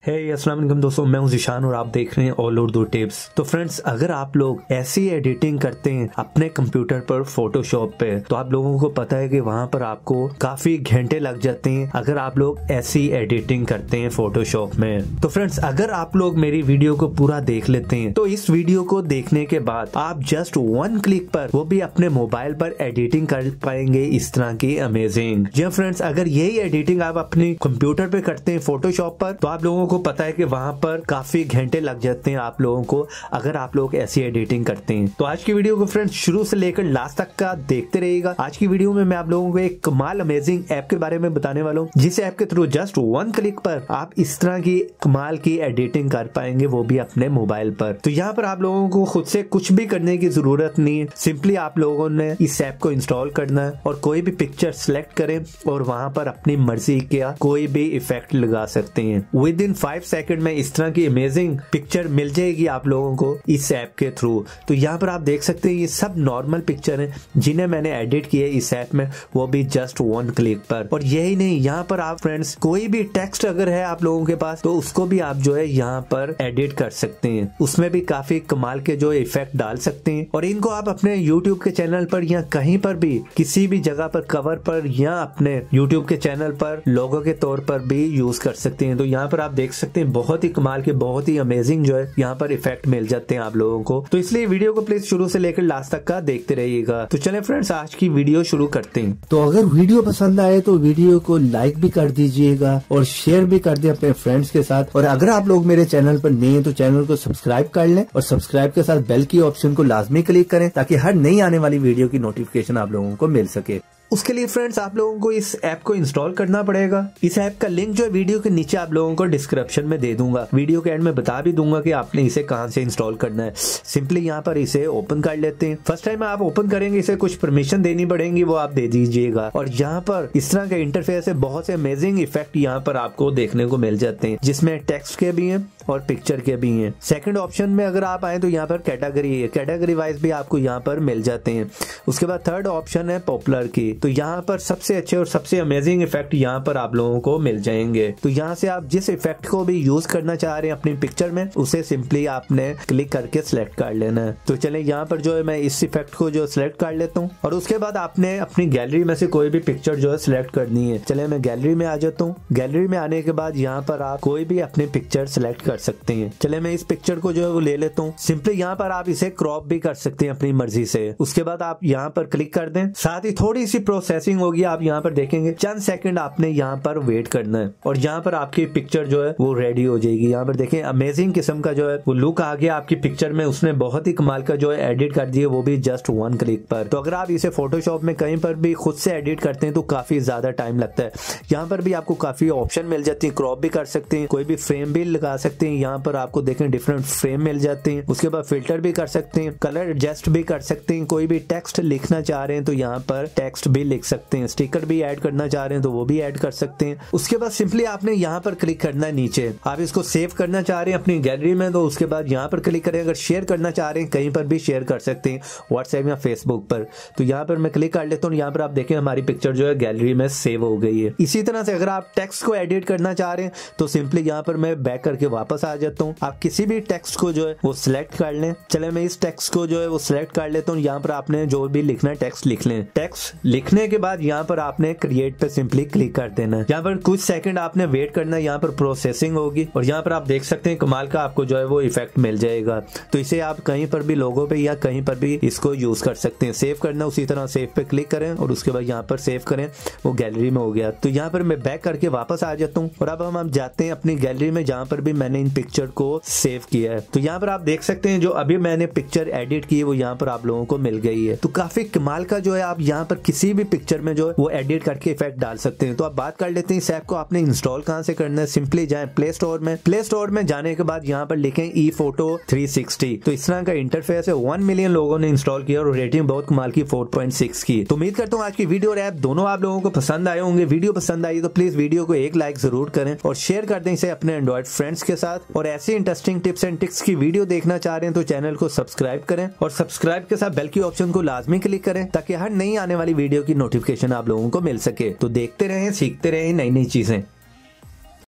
अस्सलाम वालेकुम दोस्तों, मैं हूं ज़ीशान और आप देख रहे हैं ऑल उर्दू टिप्स। तो फ्रेंड्स, अगर आप लोग ऐसी एडिटिंग करते हैं अपने कंप्यूटर पर फोटोशॉप पे, तो आप लोगों को पता है कि वहां पर आपको काफी घंटे लग जाते हैं अगर आप लोग ऐसी एडिटिंग करते हैं फोटोशॉप में। तो फ्रेंड्स, अगर आप लोग मेरी वीडियो को पूरा देख लेते हैं तो इस वीडियो को देखने के बाद आप जस्ट वन क्लिक पर, वो भी अपने मोबाइल पर, एडिटिंग कर पाएंगे इस तरह की अमेजिंग। जी फ्रेंड्स, अगर यही एडिटिंग आप अपने कंप्यूटर पे करते हैं फोटोशॉप पर, तो आप लोगों को पता है कि वहां पर काफी घंटे लग जाते हैं आप लोगों को अगर आप लोग ऐसी एडिटिंग करते हैं। तो आज की वीडियो को फ्रेंड्स शुरू से लेकर लास्ट तक का देखते रहिएगा। आज की वीडियो में मैं आप लोगों को एक कमाल अमेजिंग ऐप के बारे में बताने वाला हूँ, जिस ऐप के थ्रू जस्ट वन क्लिक पर आप इस तरह की कमाल की एडिटिंग कर पाएंगे, वो भी अपने मोबाइल पर। तो यहाँ पर आप लोगों को खुद से कुछ भी करने की जरूरत नहीं है। सिंपली आप लोगों ने इस ऐप को इंस्टॉल करना है और कोई भी पिक्चर सिलेक्ट करें और वहां पर अपनी मर्जी का कोई भी इफेक्ट लगा सकते हैं। विद इन 5 सेकंड में इस तरह की अमेजिंग पिक्चर मिल जाएगी आप लोगों को इस ऐप के थ्रू। तो यहाँ पर आप देख सकते हैं ये सब नॉर्मल पिक्चर हैं जिन्हें मैंने एडिट किया इस ऐप में, वो भी जस्ट वन क्लिक पर। और यही नहीं, यहाँ पर आप फ्रेंड्स कोई भी टेक्स्ट अगर है आप लोगों के पास, तो उसको भी आप जो है यहाँ पर एडिट कर सकते हैं। उसमें भी काफी कमाल के जो इफेक्ट डाल सकते हैं और इनको आप अपने YouTube के चैनल पर या कहीं पर भी, किसी भी जगह पर, कवर पर या अपने YouTube के चैनल पर लोगो के तौर पर भी यूज कर सकते हैं। तो यहाँ पर आप देख सकते हैं बहुत ही कमाल के, बहुत ही अमेजिंग जो है यहाँ पर इफेक्ट मिल जाते हैं आप लोगों को। तो इसलिए वीडियो को प्लीज शुरू से लेकर लास्ट तक का देखते रहिएगा। तो चलें फ्रेंड्स, आज की वीडियो शुरू करते हैं। तो अगर वीडियो पसंद आए तो वीडियो को लाइक भी कर दीजिएगा और शेयर भी कर दे अपने फ्रेंड्स के साथ। और अगर आप लोग मेरे चैनल पर नए हैं तो चैनल को सब्सक्राइब कर लें और सब्सक्राइब के साथ बेल की ऑप्शन को लाजमी क्लिक करें, ताकि हर नई आने वाली वीडियो की नोटिफिकेशन आप लोगों को मिल सके। उसके लिए फ्रेंड्स आप लोगों को इस ऐप को इंस्टॉल करना पड़ेगा। इस ऐप का लिंक जो है वीडियो के नीचे आप लोगों को डिस्क्रिप्शन में दे दूंगा। वीडियो के एंड में बता भी दूंगा कि आपने इसे कहां से इंस्टॉल करना है। सिंपली यहाँ पर इसे ओपन कर लेते हैं। फर्स्ट टाइम आप ओपन करेंगे, इसे कुछ परमिशन देनी पड़ेगी, वो आप दे दीजिएगा। और यहाँ पर इस तरह का इंटरफेस है, बहुत से अमेजिंग इफेक्ट यहाँ पर आपको देखने को मिल जाते हैं, जिसमें टेक्स्ट के भी हैं और पिक्चर के भी हैं। सेकंड ऑप्शन में अगर आप आए तो यहाँ पर कैटेगरी है, कैटेगरी वाइज भी आपको यहाँ पर मिल जाते हैं। उसके बाद थर्ड ऑप्शन है पॉपुलर की। तो यहाँ पर सबसे अच्छे और सबसे अमेजिंग इफेक्ट यहाँ पर आप लोगों को मिल जाएंगे। तो यहाँ से आप जिस इफेक्ट को भी यूज करना चाह रहे हैं अपनी पिक्चर में, उसे सिंपली आपने क्लिक करके सिलेक्ट कर लेना है। तो चले यहाँ पर जो है मैं इस इफेक्ट को जो सिलेक्ट कर लेता हूँ और उसके बाद आपने अपनी गैलरी में से कोई भी पिक्चर जो है सिलेक्ट करनी है। चले मैं गैलरी में आ जाता हूँ। गैलरी में आने के बाद यहाँ पर आप कोई भी अपनी पिक्चर सिलेक्ट कर सकते हैं। चले मैं इस पिक्चर को जो है वो ले लेता हूँ। सिंपली यहाँ पर आप इसे क्रॉप भी कर सकते हैं अपनी मर्जी से। उसके बाद आप यहाँ पर क्लिक कर दें। साथ ही थोड़ी सी प्रोसेसिंग होगी, आप यहाँ पर देखेंगे चंद सेकंड आपने यहाँ पर वेट करना है और यहाँ पर आपकी पिक्चर जो है वो रेडी हो जाएगी। यहाँ पर देखें अमेजिंग किस्म का जो है वो लुक आ गया आपकी पिक्चर में। उसने बहुत ही कमाल का जो है एडिट कर दिया, वो भी जस्ट वन क्लिक पर। तो अगर आप इसे फोटोशॉप में कहीं पर भी खुद से एडिट करते हैं तो काफी ज्यादा टाइम लगता है। यहाँ पर भी आपको काफी ऑप्शन मिल जाती है, क्रॉप भी कर सकते हैं, कोई भी फ्रेम भी लगा सकते हैं। यहाँ पर आपको देखें डिफरेंट फ्रेम मिल जाते हैं। उसके बाद फिल्टर भी कर सकते हैं, कलर एडजस्ट भी कर सकते हैं। कोई भी टेक्स्ट लिखना चाह रहे हैं तो यहाँ पर टेक्स्ट भी लिख सकते हैं। स्टिकर भी ऐड करना चाह रहे हैं तो वो भी ऐड कर सकते हैं। उसके बाद सिंपली आपने यहाँ पर क्लिक करना है नीचे। आप इसको सेव करना चाह रहे हैं अपनी गैलरी में तो उसके बाद यहाँ पर क्लिक करें। अगर शेयर करना चाह रहे हैं कहीं पर भी शेयर कर सकते हैं, व्हाट्सएप या फेसबुक पर। तो यहाँ पर मैं क्लिक कर लेता हूँ। यहाँ पर आप देखें हमारी पिक्चर जो है गैलरी में सेव हो गई है। इसी तरह से अगर आप टेक्स्ट को एडिट करना चाह रहे हैं तो सिंपली यहाँ पर मैं बैक करके वापस आ जाता हूँ। आप किसी भी टेक्स्ट को जो है वो सिलेक्ट कर लें। चले मैं इस टेक्स्ट को जो है वो सिलेक्ट कर लेता हूँ। यहाँ पर आपने जो भी लिखना है टेक्स्ट लिख लें। टेक्स्ट लिखने के बाद यहाँ पर आपने क्रिएट पे सिंपली क्लिक कर देना है। यहाँ पर कुछ सेकंड आपने वेट करना है, यहाँ पर प्रोसेसिंग होगी और यहाँ पर आप देख सकते हैं कमाल का आपको जो है वो इफेक्ट मिल जाएगा। तो इसे आप कहीं पर भी लोगो पे या कहीं पर भी इसको यूज कर सकते हैं। सेव करना, उसी तरह सेव पे क्लिक करें और उसके बाद यहाँ पर सेव करें, वो गैलरी में हो गया। तो यहाँ पर मैं बैक करके वापस आ जाता हूँ और अब हम जाते हैं अपनी गैलरी में जहाँ पर भी मैंने इन पिक्चर को सेव किया है। तो यहाँ पर आप देख सकते हैं जो अभी मैंने पिक्चर एडिट की है वो यहाँ पर आप लोगों को मिल गई है। तो काफी कमाल का जो है आप यहाँ पर किसी भी पिक्चर में जो है वो एडिट करके इफेक्ट डाल सकते हैं। तो आप बात कर लेते हैं इस ऐप को आपने इंस्टॉल कहां से करना है। सिंपली जाएं प्ले स्टोर में। प्ले स्टोर में जाने के बाद यहाँ पर लिखें eFoto 360। तो इस तरह का इंटरफेस है। 1 मिलियन लोगों ने इंस्टॉल किया और रेटिंग बहुत कमाल की 4.6 की। तो उम्मीद करता हूँ आज की वीडियो और ऐप दोनों आप लोगों को पसंद आए होंगे। वीडियो पसंद आई तो प्लीज वीडियो को एक लाइक जरूर करें और शेयर कर दें इसे अपने एंड्रॉइड फ्रेंड्स के साथ। और ऐसी इंटरेस्टिंग टिप्स एंड ट्रिक्स की वीडियो देखना चाह रहे हैं तो चैनल को सब्सक्राइब करें और सब्सक्राइब के साथ बेल की ऑप्शन को लाजमी क्लिक करें, ताकि हर नई आने वाली वीडियो की नोटिफिकेशन आप लोगों को मिल सके। तो देखते रहें, सीखते रहें नई नई चीजें।